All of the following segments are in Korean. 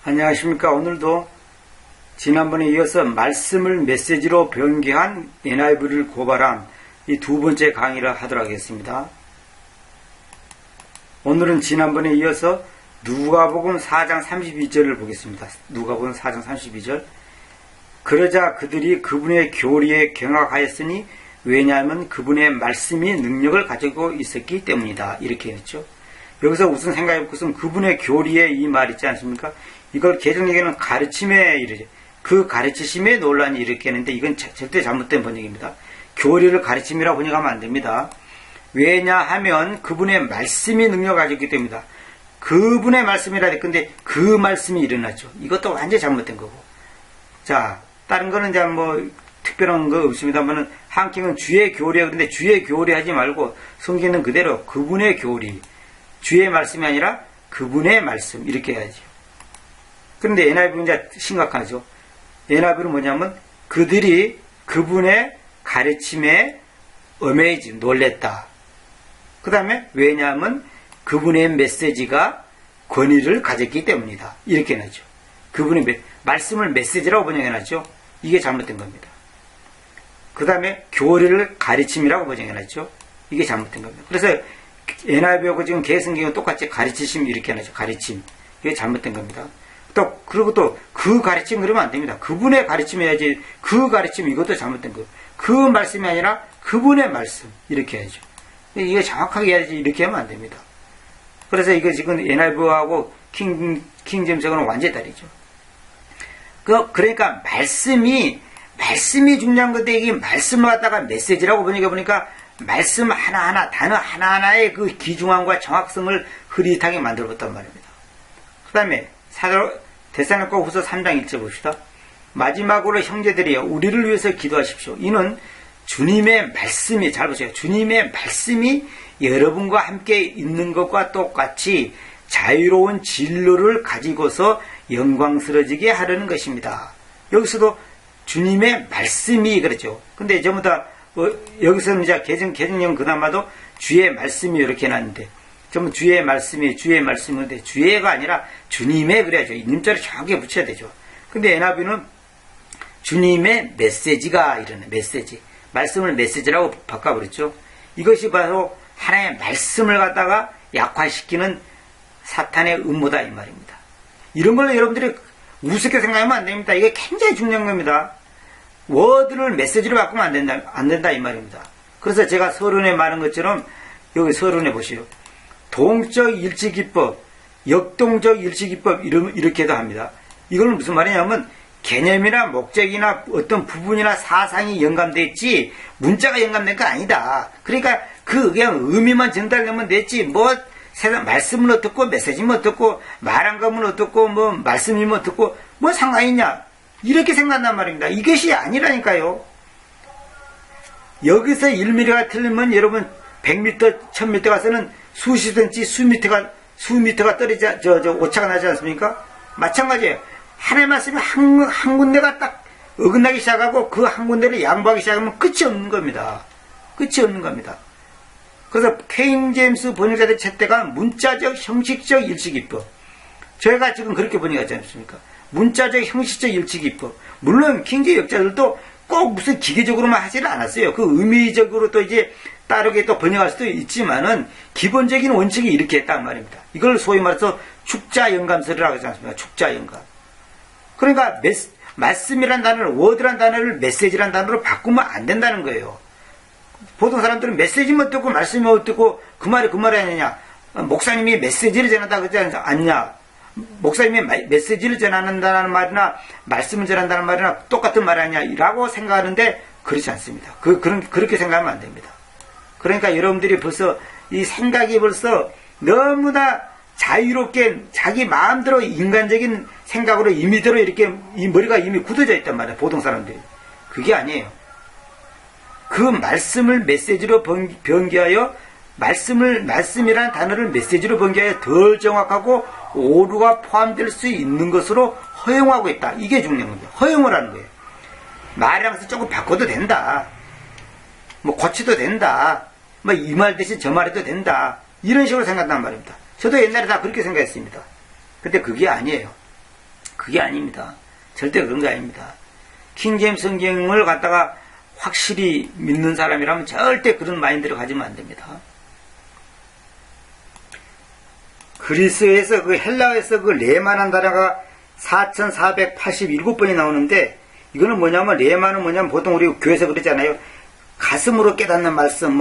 안녕하십니까. 오늘도 지난번에 이어서 말씀을 메시지로 변개한 NIV를 고발한 이 두 번째 강의를 하도록 하겠습니다. 오늘은 지난번에 이어서 누가복음 4장 32절을 보겠습니다. 누가복음 4장 32절. 그러자 그들이 그분의 교리에 경악하였으니 왜냐하면 그분의 말씀이 능력을 가지고 있었기 때문이다. 이렇게 했죠. 여기서 우선 생각해 볼 것은 그분의 교리에 이 말 있지 않습니까? 이걸 개정에게는 가르침에 이르죠. 그 가르치심에 논란이 이렇게 했는데 이건 절대 잘못된 번역입니다. 교리를 가르침이라고 번역하면 안 됩니다. 왜냐하면 그분의 말씀이 능력을 가지고 있기 때문이다. 그분의 말씀이라 할 건데 그 말씀이 일어났죠. 이것도 완전히 잘못된 거고. 자, 다른 거는 이제 뭐 특별한 거 없습니다만은 한경은 주의 교리야. 그런데 주의 교리 하지 말고 성경은 그대로 그분의 교리. 주의 말씀이 아니라 그분의 말씀 이렇게 해야죠. 그런데 NIV는 이제 심각하죠. NIV는 뭐냐면 그들이 그분의 가르침에 놀랬다. 그 다음에 왜냐하면 그분의 메시지가 권위를 가졌기 때문이다. 이렇게 해놨죠. 그분의 말씀을 메시지라고 번역해놨죠. 이게 잘못된 겁니다. 그 다음에 교리를 가르침이라고 번역해놨죠. 이게 잘못된 겁니다. 그래서 NIV하고 지금 개성경은 똑같이 가르치심 이렇게 해놨죠. 가르침. 이게 잘못된 겁니다. 그리고 또 그 가르침 그러면 안 됩니다. 그분의 가르침 해야지. 그 가르침 이것도 잘못된 거. 그 말씀이 아니라 그분의 말씀 이렇게 해야죠. 이게 정확하게 해야지. 이렇게 하면 안 됩니다. 그래서 이거 지금 NIV하고 킹제임스하고는 완전히 다르죠. 그러니까 말씀이 중요한 건데 이게 말씀을 갖다가 메시지라고 번역해 보니까 말씀 하나하나 단어 하나하나의 그 귀중함과 정확성을 흐릿하게 만들어봤단 말입니다. 그 다음에 데살로니가 후서 3장 1절 봅시다. 마지막으로 형제들이여 우리를 위해서 기도하십시오. 이는 주님의 말씀이, 잘 보세요. 주님의 말씀이 여러분과 함께 있는 것과 똑같이 자유로운 진로를 가지고서 영광스러지게 하려는 것입니다. 여기서도 주님의 말씀이 그렇죠. 근데 전부 다 여기서는 이제 개정령 그나마도 주의 말씀이 이렇게 해놨는데 전부 주의 말씀인데 주의가 아니라 주님의 그래야죠. 님자를 정확하게 붙여야 되죠. 근데 NIV는 주님의 메시지가 이러네. 메시지. 말씀을 메시지라고 바꿔버렸죠. 이것이 바로 하나의 말씀을 갖다가 약화시키는 사탄의 음모다 이 말입니다. 이런 걸 여러분들이 우습게 생각하면 안 됩니다. 이게 굉장히 중요한 겁니다. 워드를 메시지로 바꾸면 안 된다 이 말입니다. 그래서 제가 서론에 말한 것처럼 여기 서론에 보시오. 동적 일치기법, 역동적 일치기법 이렇게도 합니다. 이거는 무슨 말이냐면 개념이나 목적이나 어떤 부분이나 사상이 연관됐지 문자가 연관된 거 아니다. 그러니까 그냥 의미만 전달되면 됐지 뭐 세상 말씀은 어떻고 메시지는 어떻고 말한 거면 어떻고 뭐 말씀이면 어떻고 뭐 상관이 있냐 이렇게 생각한단 말입니다. 이것이 아니라니까요. 여기서 1mm가 틀리면 여러분 100m, 1000m 가서는 수십 센치, 수미터가 떨어져, 오차가 나지 않습니까? 마찬가지예요. 하나의 말씀이 한 군데가 딱 어긋나기 시작하고 그 한 군데를 양보하기 시작하면 끝이 없는 겁니다. 끝이 없는 겁니다. 그래서 킹제임스 번역자들의 잣대가 문자적, 형식적 일치기법. 저희가 지금 그렇게 번역하지 않습니까? 문자적, 형식적 일치기법. 물론 킹제임 역자들도 꼭 무슨 기계적으로만 하지는 않았어요. 그 의미적으로 또 이제 다르게 또 번역할 수도 있지만은 기본적인 원칙이 이렇게 했단 말입니다. 이걸 소위 말해서 축자연감설이라고 하지 않습니까? 축자연감. 그러니까 말씀이란 단어를 워드란 단어를 메시지란 단어로 바꾸면 안 된다는 거예요. 보통 사람들은 메시지만 듣고 말씀이 듣고 그 말이 아니냐. 목사님이 메시지를 전한다 그러지 않냐. 목사님이 메시지를 전한다는 말이나 말씀을 전한다는 말이나 똑같은 말이 아니냐라고 생각하는데 그렇지 않습니다. 그렇게 생각하면 안 됩니다. 그러니까 여러분들이 벌써 이 생각이 벌써 너무나 자유롭게 자기 마음대로 인간적인 생각으로 임의대로 이렇게 이 머리가 이미 굳어져 있단 말이에요. 보통 사람들이. 그게 아니에요. 그 말씀을 메시지로 변개하여 말씀이라는 단어를 메시지로 변개하여 덜 정확하고 오류가 포함될 수 있는 것으로 허용하고 있다. 이게 중요한 겁니다. 허용을 하는 거예요. 말이랑서 조금 바꿔도 된다. 뭐 고쳐도 된다. 뭐 이 말 대신 저 말 해도 된다. 이런 식으로 생각한단 말입니다. 저도 옛날에 다 그렇게 생각했습니다. 근데 그게 아니에요. 그게 아닙니다. 절대 그런 게 아닙니다. 킹제임스 성경을 갖다가 확실히 믿는 사람이라면 절대 그런 마인드를 가지면 안 됩니다. 그리스에서 헬라어에서 레마라는 단어가 4487번이 나오는데, 이거는 뭐냐면, 레마는 뭐냐면 보통 우리 교회에서 그러잖아요. 가슴으로 깨닫는 말씀,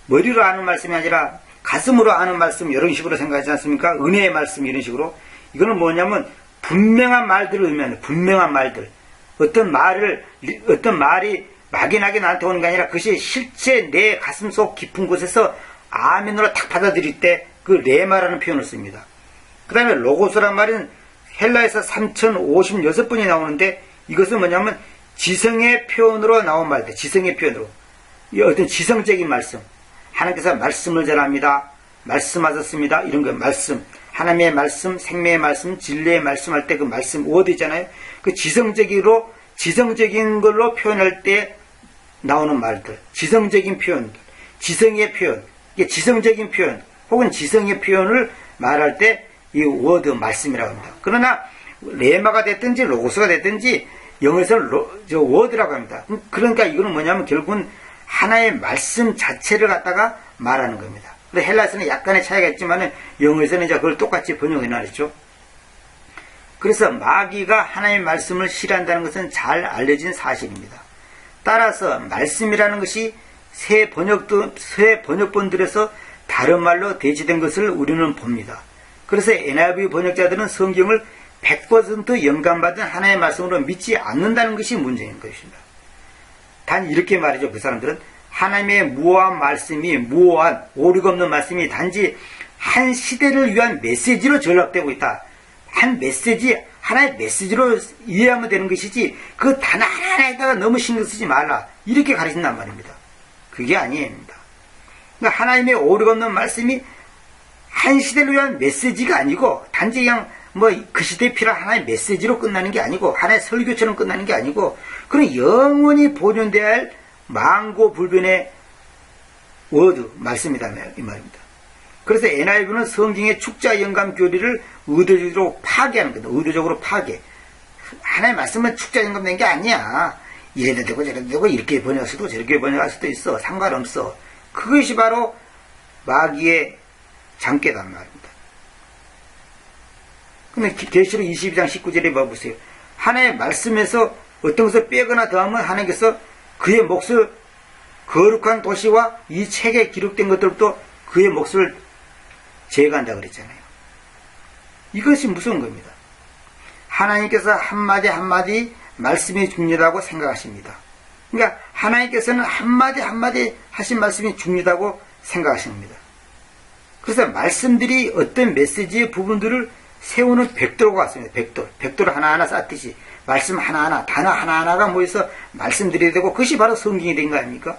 머리로 아는 말씀이 아니라 가슴으로 아는 말씀, 이런 식으로 생각하지 않습니까? 은혜의 말씀, 이런 식으로. 이거는 뭐냐면 분명한 말들을 의미하는, 분명한 말들. 어떤 말이 막연하게 나한테 오는 게 아니라 그것이 실제 내 가슴 속 깊은 곳에서 아멘으로 탁 받아들일 때 그 레마라는 표현을 씁니다. 그 다음에 로고스란 말은 헬라에서 3056번이 나오는데, 이것은 뭐냐면 지성의 표현으로 나온 말들, 지성의 표현으로. 어떤 지성적인 말씀. 하나님께서 말씀을 전합니다. 말씀하셨습니다. 이런 거 말씀. 하나님의 말씀, 생명의 말씀, 진리의 말씀 할 때 그 말씀, 워드 있잖아요. 그 지성적인 걸로 표현할 때 나오는 말들. 지성적인 표현들. 지성의 표현. 이게 지성적인 표현. 혹은 지성의 표현을 말할 때 이 워드, 말씀이라고 합니다. 그러나 레마가 됐든지 로고스가 됐든지 영어에서는 워드라고 합니다. 그러니까 이거는 뭐냐면 결국은 하나의 말씀 자체를 갖다가 말하는 겁니다. 헬라에서는 약간의 차이가 있지만 영어에서는 이제 그걸 똑같이 번역해 놨죠. 그래서 마귀가 하나님의 말씀을 싫어한다는 것은 잘 알려진 사실입니다. 따라서 말씀이라는 것이 새 번역본들에서 다른 말로 대체된 것을 우리는 봅니다. 그래서 NIV 번역자들은 성경을 100% 영감받은 하나님의 말씀으로 믿지 않는다는 것이 문제인 것입니다. 단 이렇게 말이죠. 그 사람들은 하나님의 무오한 말씀이, 무오한 오류가 없는 말씀이 단지 한 시대를 위한 메시지로 전락되고 있다. 하나의 메시지로 이해하면 되는 것이지 그 단 하나에다가 너무 신경 쓰지 말라. 이렇게 가르친단 말입니다. 그게 아니입니다. 그러니까 하나님의 오류가 없는 말씀이 한 시대를 위한 메시지가 아니고 단지 그냥 그 시대에 필요한 하나의 메시지로 끝나는 게 아니고 하나의 설교처럼 끝나는 게 아니고 그런 영원히 보존돼야 할 망고불변의 워드, 말씀이다 이 말입니다. 그래서 NIV는 성경의 축자 영감 교리를 의도적으로 파괴하는 거다. 의도적으로 파괴. 하나의 말씀은 축자 영감된 게 아니야. 이래도 되고 저래도 되고 이렇게 번역할 수도 저렇게 번역할 수도 있어. 상관없어. 그것이 바로 마귀의 장깨단 말입니다. 근데 계시록 22장 19절에 봐보세요. 하나의 말씀에서 어떤 것을 빼거나 더하면 하나님께서 그의 몫을 거룩한 도시와 이 책에 기록된 것들부터 그의 몫을 제거한다 그랬잖아요. 이것이 무서운 겁니다. 하나님께서 한마디 한마디 말씀이 중요하다고 생각하십니다. 그러니까 하나님께서는 한마디 한마디 하신 말씀이 중요하다고 생각하십니다. 그래서 말씀들이 어떤 메시지의 부분들을 세우는 벽돌과 같습니다. 벽돌을 하나하나 쌓듯이 말씀 하나하나, 단어 하나하나가 모여서 말씀드려야 되고 그것이 바로 성경이 된 거 아닙니까?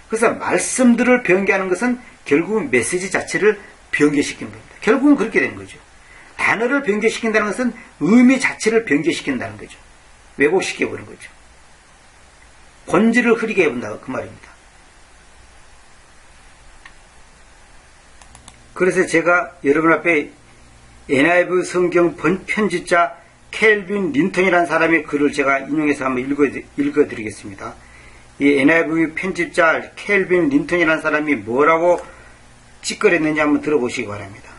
그래서 말씀들을 변개하는 것은 결국은 메시지 자체를 변개시키는 겁니다. 결국은 그렇게 된 거죠. 단어를 변개시킨다는 것은 의미 자체를 변개시킨다는 거죠. 왜곡시켜버린 거죠. 본질을 흐리게 해본다 그 말입니다. 그래서 제가 여러분 앞에 NIV 성경 편집자 켈빈 린턴이라는 사람의 글을 제가 인용해서 한번 읽어드리겠습니다. 이 NIV 편집자 켈빈 린턴이라는 사람이 뭐라고 찌꺼냈는지 한번 들어보시기 바랍니다.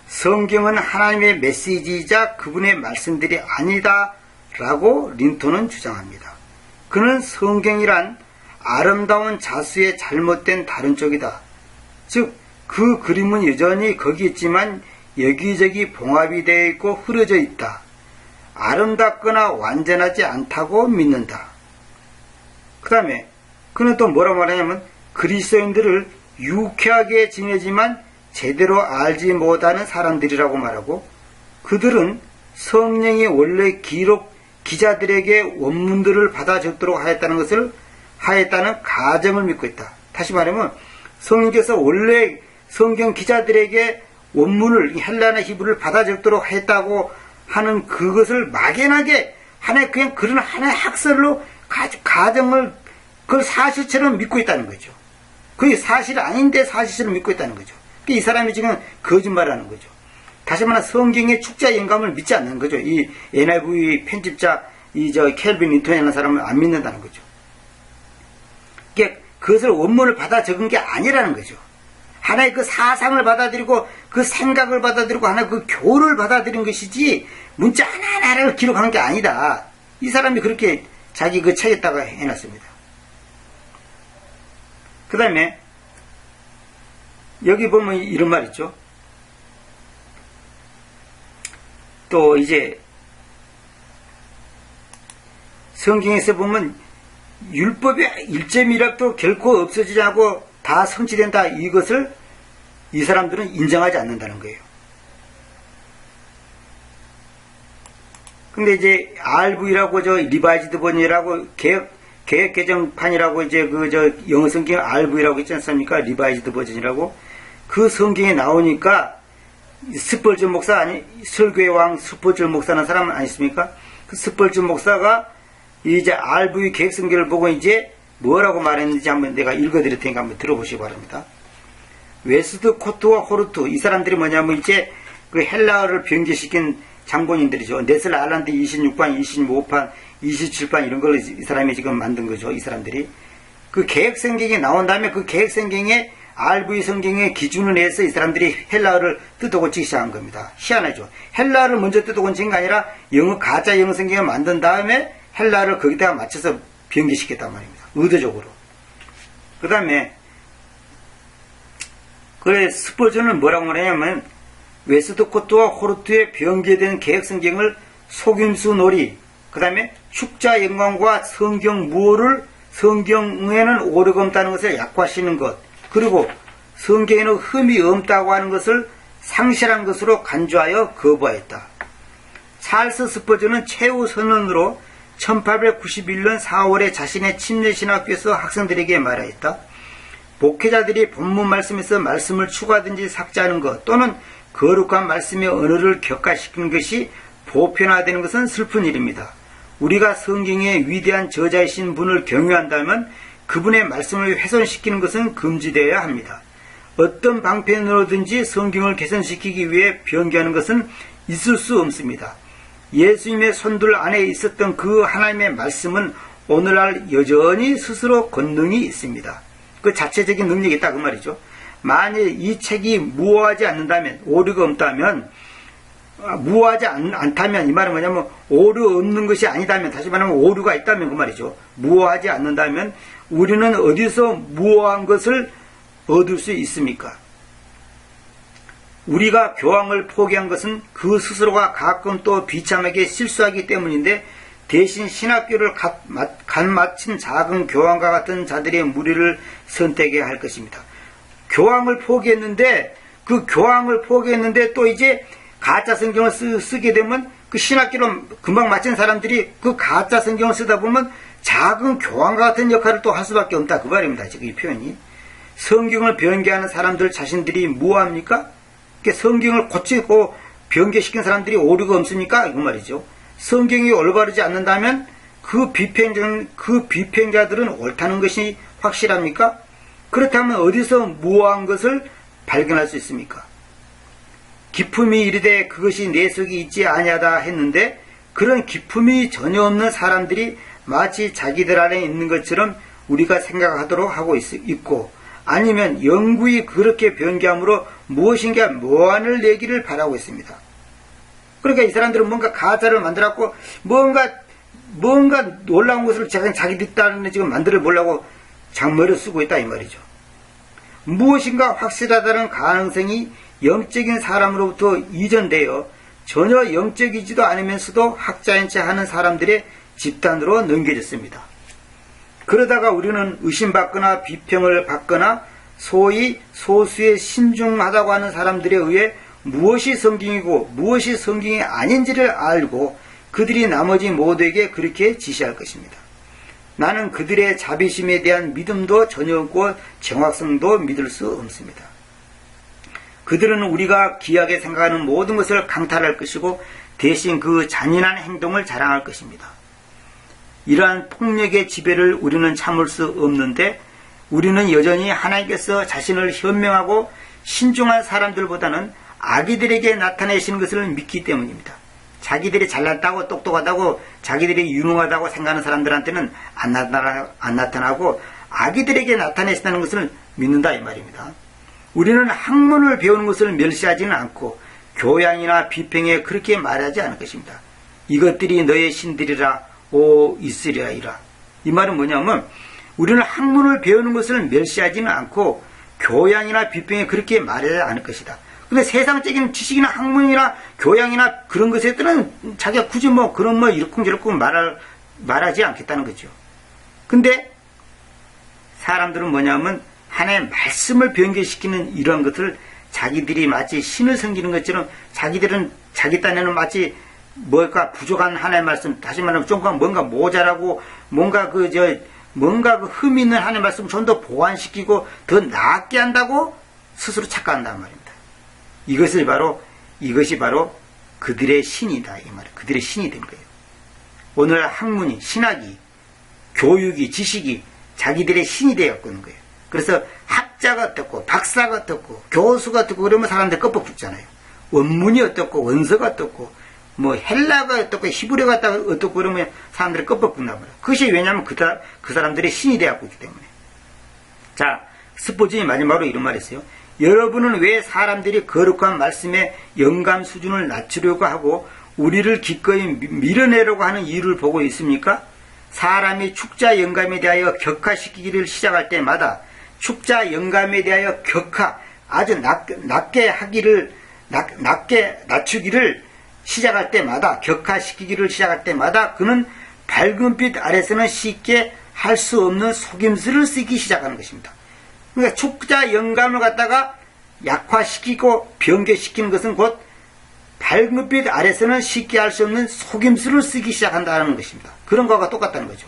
성경은 하나님의 메시지이자 그분의 말씀들이 아니다 라고 린턴은 주장합니다. 그는 성경이란 아름다운 자수의 잘못된 다른 쪽이다. 즉 그 그림은 여전히 거기 있지만 여기저기 봉합이 되어 있고 흐려져 있다. 아름답거나 완전하지 않다고 믿는다. 그 다음에 그는 또 뭐라고 말하냐면 그리스도인들을 유쾌하게 지내지만 제대로 알지 못하는 사람들이라고 말하고 그들은 성령이 원래 기자들에게 원문들을 받아 적도록 하였다는 가정을 믿고 있다. 다시 말하면 성령께서 원래 성경 기자들에게 원문을 헬라나 히브리를 받아 적도록 했다고 하는 그것을 막연하게 그냥 그런 하나의 학설로 가정을 그걸 사실처럼 믿고 있다는 거죠. 그게 사실 아닌데 사실처럼 믿고 있다는 거죠. 이 사람이 지금 거짓말하는 거죠. 다시 말해 성경의 축자 영감을 믿지 않는 거죠. 이 NIV 편집자 켈빈 린턴이라는 사람을 안 믿는다는 거죠. 그것을 원문을 받아 적은 게 아니라는 거죠. 하나의 그 사상을 받아들이고 그 생각을 받아들이고 하나의 그 교를 받아들인 것이지 문자 하나하나를 기록한 게 아니다. 이 사람이 그렇게 자기 그 책에다가 해놨습니다. 그 다음에 여기 보면 이런 말 있죠. 또 이제 성경에서 보면 율법의 1.1합도 결코 없어지지 않고 다 성취된다. 이것을 이 사람들은 인정하지 않는다는 거예요. 근데 이제 RV라고 리바이즈드 버전이라고 개혁 개정판이라고 이제 영어 성경 RV라고 있지 않습니까? 리바이즈드 버전이라고 그 성경에 나오니까 스펄전 목사 설교의 왕 스펄전 목사라는 사람 아니십니까? 그 스펄전 목사가 이제 RV 개혁 성경을 보고 이제 뭐라고 말했는지 한번 내가 읽어드릴 테니까 한번 들어보시기 바랍니다. 웨스트 코트와 호르트 이 사람들이 뭐냐면 이제 그 헬라어를 변개시킨 장본인들이죠. 네슬 알란드 26판, 25판, 27판 이런 걸 이 사람이 지금 만든 거죠. 이 사람들이 그 개혁 성경이 나온 다음에 그 개혁 성경에 RV 성경의 기준을 내서 이 사람들이 헬라어를 뜯어고치기 시작한 겁니다. 희한하죠. 헬라어를 먼저 뜯어고친 게 아니라 가짜 영어 성경을 만든 다음에 헬라어를 거기다가 맞춰서 변개시켰단 말입니다. 의도적으로. 그 다음에 그래 스펄전은 뭐라고 말하냐면 웨스트코트와 호르트에 변개된 개혁 성경을 속임수 놀이, 그 다음에 축자 영광과 성경 무어를 성경에는 오류가 없다는 것을 약화시키는 것, 그리고 성경에는 흠이 없다고 하는 것을 상실한 것으로 간주하여 거부하였다. 찰스 스펄전은 최후 선언으로 1891년 4월에 자신의 침례신학교에서 학생들에게 말하였다. 목회자들이 본문 말씀에서 말씀을 추가하든지 삭제하는 것 또는 거룩한 말씀의 언어를 격화시키는 것이 보편화되는 것은 슬픈 일입니다. 우리가 성경의 위대한 저자이신 분을 경외한다면 그분의 말씀을 훼손시키는 것은 금지되어야 합니다. 어떤 방편으로든지 성경을 개선시키기 위해 변개하는 것은 있을 수 없습니다. 예수님의 손들 안에 있었던 그 하나님의 말씀은 오늘날 여전히 스스로 권능이 있습니다. 그 자체적인 능력이 있다 그 말이죠. 만일 이 책이 무효하지 않는다면, 오류가 없다면, 무효하지 않다면, 이 말은 뭐냐면 오류 없는 것이 아니다면, 다시 말하면 오류가 있다면 그 말이죠. 무효하지 않는다면 우리는 어디서 무효한 것을 얻을 수 있습니까? 우리가 교황을 포기한 것은 그 스스로가 가끔 또 비참하게 실수하기 때문인데 대신 신학교를 간 마친 작은 교황과 같은 자들의 무리를 선택해야 할 것입니다. 교황을 포기했는데 그 교황을 포기했는데 또 이제 가짜 성경을 쓰게 되면 그 신학교를 금방 마친 사람들이 그 가짜 성경을 쓰다 보면 작은 교황과 같은 역할을 또 할 수밖에 없다 그 말입니다. 지금 이 표현이. 성경을 변개하는 사람들 자신들이 뭐합니까? 성경을 고치고 변개시킨 사람들이 오류가 없습니까? 이거 말이죠. 성경이 올바르지 않는다면 그 비평자들은 옳다는 것이 확실합니까? 그렇다면 어디서 무효한 것을 발견할 수 있습니까? 기품이 이르되 그것이 내 속에 있지 아니하다 했는데 그런 기품이 전혀 없는 사람들이 마치 자기들 안에 있는 것처럼 우리가 생각하도록 하고 있고 아니면 영구히 그렇게 변개함으로 무엇인가 무한을 내기를 바라고 있습니다. 그러니까 이 사람들은 뭔가 가짜를 만들었고 뭔가 놀라운 것을 자기들 딴에 지금 만들어 보려고 장머리를 쓰고 있다 이 말이죠. 무엇인가 확실하다는 가능성이 영적인 사람으로부터 이전되어 전혀 영적이지도 않으면서도 학자인 채 하는 사람들의 집단으로 넘겨졌습니다. 그러다가 우리는 의심받거나 비평을 받거나 소위 소수의 신중하다고 하는 사람들에 의해 무엇이 성경이고 무엇이 성경이 아닌지를 알고 그들이 나머지 모두에게 그렇게 지시할 것입니다. 나는 그들의 자비심에 대한 믿음도 전혀 없고 정확성도 믿을 수 없습니다. 그들은 우리가 귀하게 생각하는 모든 것을 강탈할 것이고 대신 그 잔인한 행동을 자랑할 것입니다. 이러한 폭력의 지배를 우리는 참을 수 없는데 우리는 여전히 하나님께서 자신을 현명하고 신중한 사람들보다는 아기들에게 나타내시는 것을 믿기 때문입니다. 자기들이 잘났다고 똑똑하다고 자기들이 유능하다고 생각하는 사람들한테는 안 나타나고 아기들에게 나타내신다는 것을 믿는다 이 말입니다. 우리는 학문을 배우는 것을 멸시하지는 않고 교양이나 비평에 그렇게 말하지 않을 것입니다. 이것들이 너의 신들이라 오 이스라엘이라. 이 말은 뭐냐면 우리는 학문을 배우는 것을 멸시하지는 않고 교양이나 비평에 그렇게 말하지 않을 것이다. 근데 세상적인 지식이나 학문이나 교양이나 그런 것에 뜨는 자기가 굳이 뭐 그런 뭐 이렇쿵저렇쿵 말하지 않겠다는 거죠. 근데 사람들은 뭐냐면 하나의 말씀을 변개시키는 이러한 것을 자기들이 마치 신을 섬기는 것처럼 자기들은 자기 딴에는 마치 뭔가 부족한 하나의 말씀, 다시 말하면 좀 뭔가 모자라고 뭔가 그 흠 있는 하나의 말씀을 좀 더 보완시키고 더 나았게 한다고 스스로 착각한단 말입니다. 이것이 바로 그들의 신이다 이 말이에요. 그들의 신이 된 거예요. 오늘 학문이, 신학이, 교육이, 지식이 자기들의 신이 되었는 거예요. 그래서 학자가 어떻고 박사가 어떻고 교수가 어떻고 그러면 사람들 껍벅 붙잖아요. 원문이 어떻고 원서가 어떻고 뭐 헬라가 어떻고 히브리어가 어떻고 그러면 사람들이 껍벅 붙단 말이에요. 그것이 왜냐하면 그 사람들의 신이 되었기 때문에. 자, 스포진이 마지막으로 이런 말을 했어요. 여러분은 왜 사람들이 거룩한 말씀의 영감 수준을 낮추려고 하고 우리를 기꺼이 밀어내려고 하는 이유를 보고 있습니까? 사람이 축자 영감에 대하여 격하시키기를 시작할 때마다 축자 영감에 대하여 아주 낮게 낮추기를 시작할 때마다 격하시키기를 시작할 때마다 그는 밝은 빛 아래서는 쉽게 할 수 없는 속임수를 쓰기 시작하는 것입니다. 그러니까 축자 영감을 갖다가 약화시키고 변개시키는 것은 곧 밝은 빛 아래서는 쉽게 할 수 없는 속임수를 쓰기 시작한다는 것입니다. 그런 거가 똑같다는 거죠.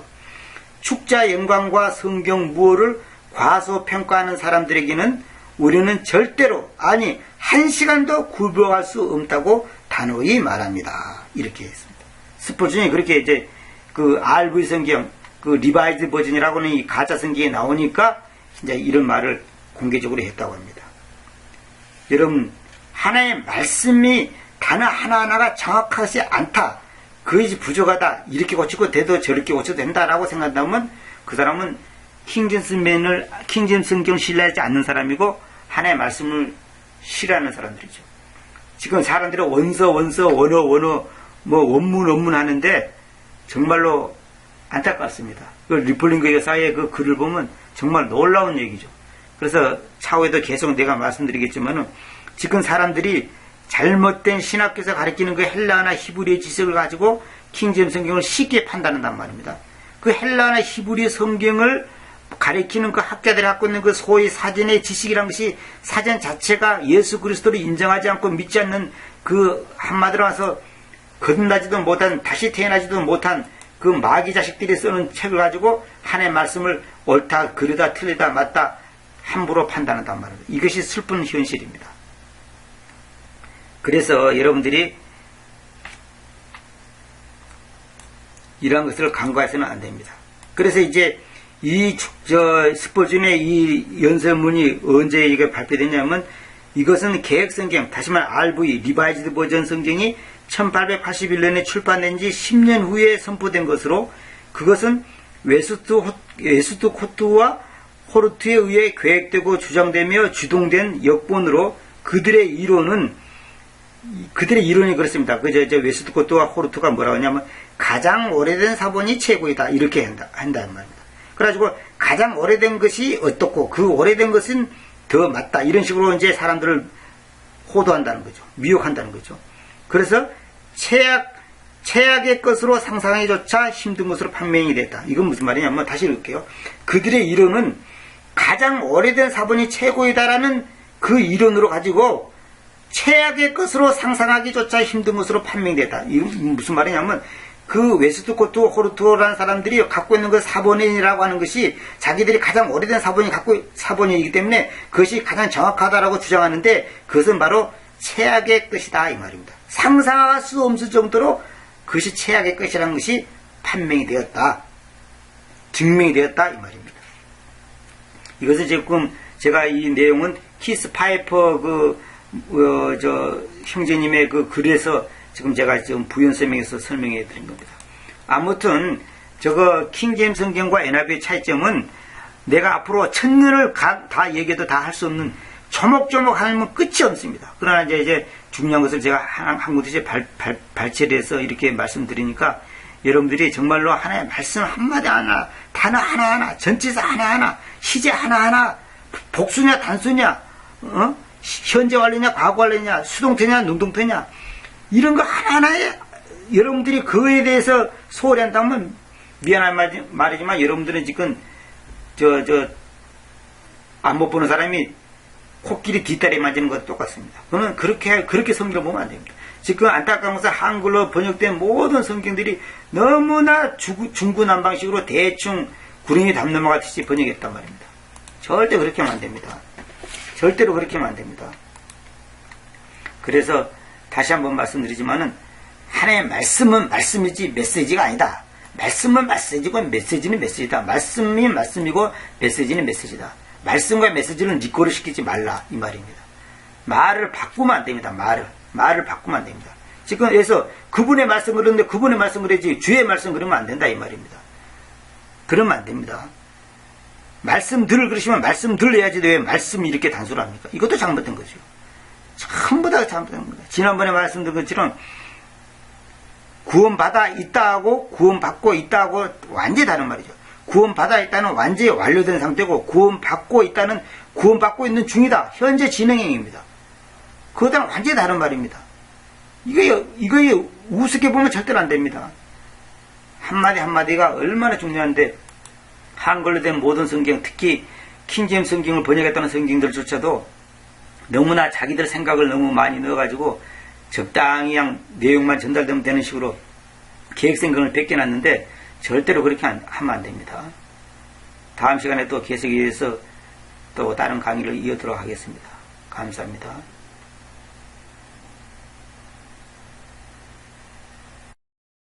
축자 영광과 성경 무어를 과소평가하는 사람들에게는 우리는 절대로 아니 한 시간도 굴복할 수 없다고 단호히 말합니다. 이렇게 했습니다. 스포츠는 그렇게 이제 그 RV 성경 그 리바이즈 버전이라고는 이 가짜 성경에 나오니까 이제 이런 말을 공개적으로 했다고 합니다. 여러분 하나의 말씀이 단어 하나하나가 정확하지 않다. 그것이 부족하다. 이렇게 고치고 돼도 저렇게 고쳐도 된다라고 생각한다면 그 사람은 킹제임스 성경 신뢰하지 않는 사람이고 하나의 말씀을 싫어하는 사람들이죠. 지금 사람들이 원서 원어 뭐 원문 하는데 정말로 안타깝습니다. 그 리폴링거 여사의 그 글을 보면 정말 놀라운 얘기죠. 그래서 차후에도 계속 내가 말씀드리겠지만은 지금 사람들이 잘못된 신학교에서 가르치는 그 헬라어나 히브리어 지식을 가지고 킹제임스 성경을 쉽게 판단한단 말입니다. 그 헬라어나 히브리어 성경을 가리키는 그 학자들이 갖고 있는 그 소위 사전의 지식이란 것이 사전 자체가 예수 그리스도를 인정하지 않고 믿지 않는 그 한마디로 와서 거듭나지도 못한 다시 태어나지도 못한 그 마귀 자식들이 쓰는 책을 가지고 하나님의 말씀을 옳다 그르다 틀리다 맞다 함부로 판단한단 말입니다. 이것이 슬픈 현실입니다. 그래서 여러분들이 이러한 것을 간과해서는 안 됩니다. 그래서 이제 스포준의 이 연설문이 언제 이게 발표됐냐면 이것은 개혁성경, 다시 말해 RV, 리바이즈드 버전 성경이 1881년에 출판된 지 10년 후에 선포된 것으로 그것은 웨스트 코트와 호르트에 의해 계획되고 주장되며 주동된 역본으로 그들의 이론이 그렇습니다. 웨스트 코트와 호르트가 뭐라고 하냐면 가장 오래된 사본이 최고이다. 이렇게 한다는 말입니다. 그래가지고 가장 오래된 것이 어떻고 그 오래된 것은 더 맞다. 이런 식으로 이제 사람들을 호도한다는 거죠. 미혹한다는 거죠. 그래서 최악의 것으로 상상하기조차 힘든 것으로 판명이 됐다. 이건 무슨 말이냐면 다시 읽을게요. 그들의 이론은 가장 오래된 사본이 최고이다라는 그 이론으로 가지고 최악의 것으로 상상하기조차 힘든 것으로 판명됐다. 이건 무슨 말이냐면 그 웨스트코트 호르트라는 사람들이 갖고 있는 그 사본이라고 하는 것이 자기들이 가장 오래된 사본이기 때문에 그것이 가장 정확하다라고 주장하는데 그것은 바로 최악의 것이다 이 말입니다. 상상할 수 없을 정도로 그것이 최악의 것이라는 것이 판명이 되었다. 증명이 되었다 이 말입니다. 이것은 지금 제가 이 내용은 키스 파이퍼 형제님의 그 글에서 지금 제가 지금 부연 설명해서 설명해 드린 겁니다. 아무튼 저거 킹제임스 성경과 NIV의 차이점은 내가 앞으로 천년을 다 얘기해도 다 할 수 없는 조목조목 하면 끝이 없습니다. 그러나 이제 중요한 것을 제가 한 곳에 발췌를 해서 이렇게 말씀드리니까 여러분들이 정말로 하나의 말씀 한마디 하나, 단어 하나하나, 전치사 하나하나, 시제 하나하나, 복수냐 단수냐, 현재 완료냐 과거 완료냐, 수동태냐 능동태냐, 이런 거 하나하나에 여러분들이 그거에 대해서 소홀히 한다면 미안한 말이지만 여러분들은 지금 안 못 보는 사람이 코끼리 뒷다리 만지는 것과 똑같습니다. 그러면 그렇게 성경을 보면 안 됩니다. 지금 안타까운 것은 한글로 번역된 모든 성경들이 너무나 중구난방식으로 대충 구름이 담 넘어가듯이 번역했단 말입니다. 절대 그렇게 하면 안 됩니다. 절대로 그렇게 하면 안 됩니다. 그래서 다시 한번 말씀드리지만은 하나의 말씀은 말씀이지 메시지가 아니다. 말씀은 말씀이고 메시지는 메시지다. 말씀이 말씀이고 메시지는 메시지다. 말씀과 메시지를 니꼬를 시키지 말라 이 말입니다. 말을 바꾸면 안 됩니다. 말을 바꾸면 안 됩니다. 지금 그래서 그분의 말씀 그러는데 그분의 말씀 그러지 주의 말씀 그러면 안 된다 이 말입니다. 그러면 안 됩니다. 말씀들 그러시면 말씀들 해야지 왜 말씀이 이렇게 단수를 합니까? 이것도 잘못된 거죠. 전부 다 잘못된 겁니다. 지난번에 말씀드린 것처럼 구원받아 있다 하고 구원받고 있다 하고 완전히 다른 말이죠. 구원받아 있다는 완전히 완료된 상태고 구원받고 있다는 구원받고 있는 중이다. 현재 진행형입니다. 그거랑 완전히 다른 말입니다. 이거 우습게 보면 절대로 안 됩니다. 한마디 한마디가 얼마나 중요한데 한글로 된 모든 성경, 특히 킹제임스 성경을 번역했다는 성경들조차도 너무나 자기들 생각을 너무 많이 넣어가지고 적당히 그냥 내용만 전달되면 되는 식으로 계획성경을 베껴놨는데 절대로 그렇게 하면 안 됩니다. 다음 시간에 또 계속해서 또 다른 강의를 이어도록 하겠습니다. 감사합니다.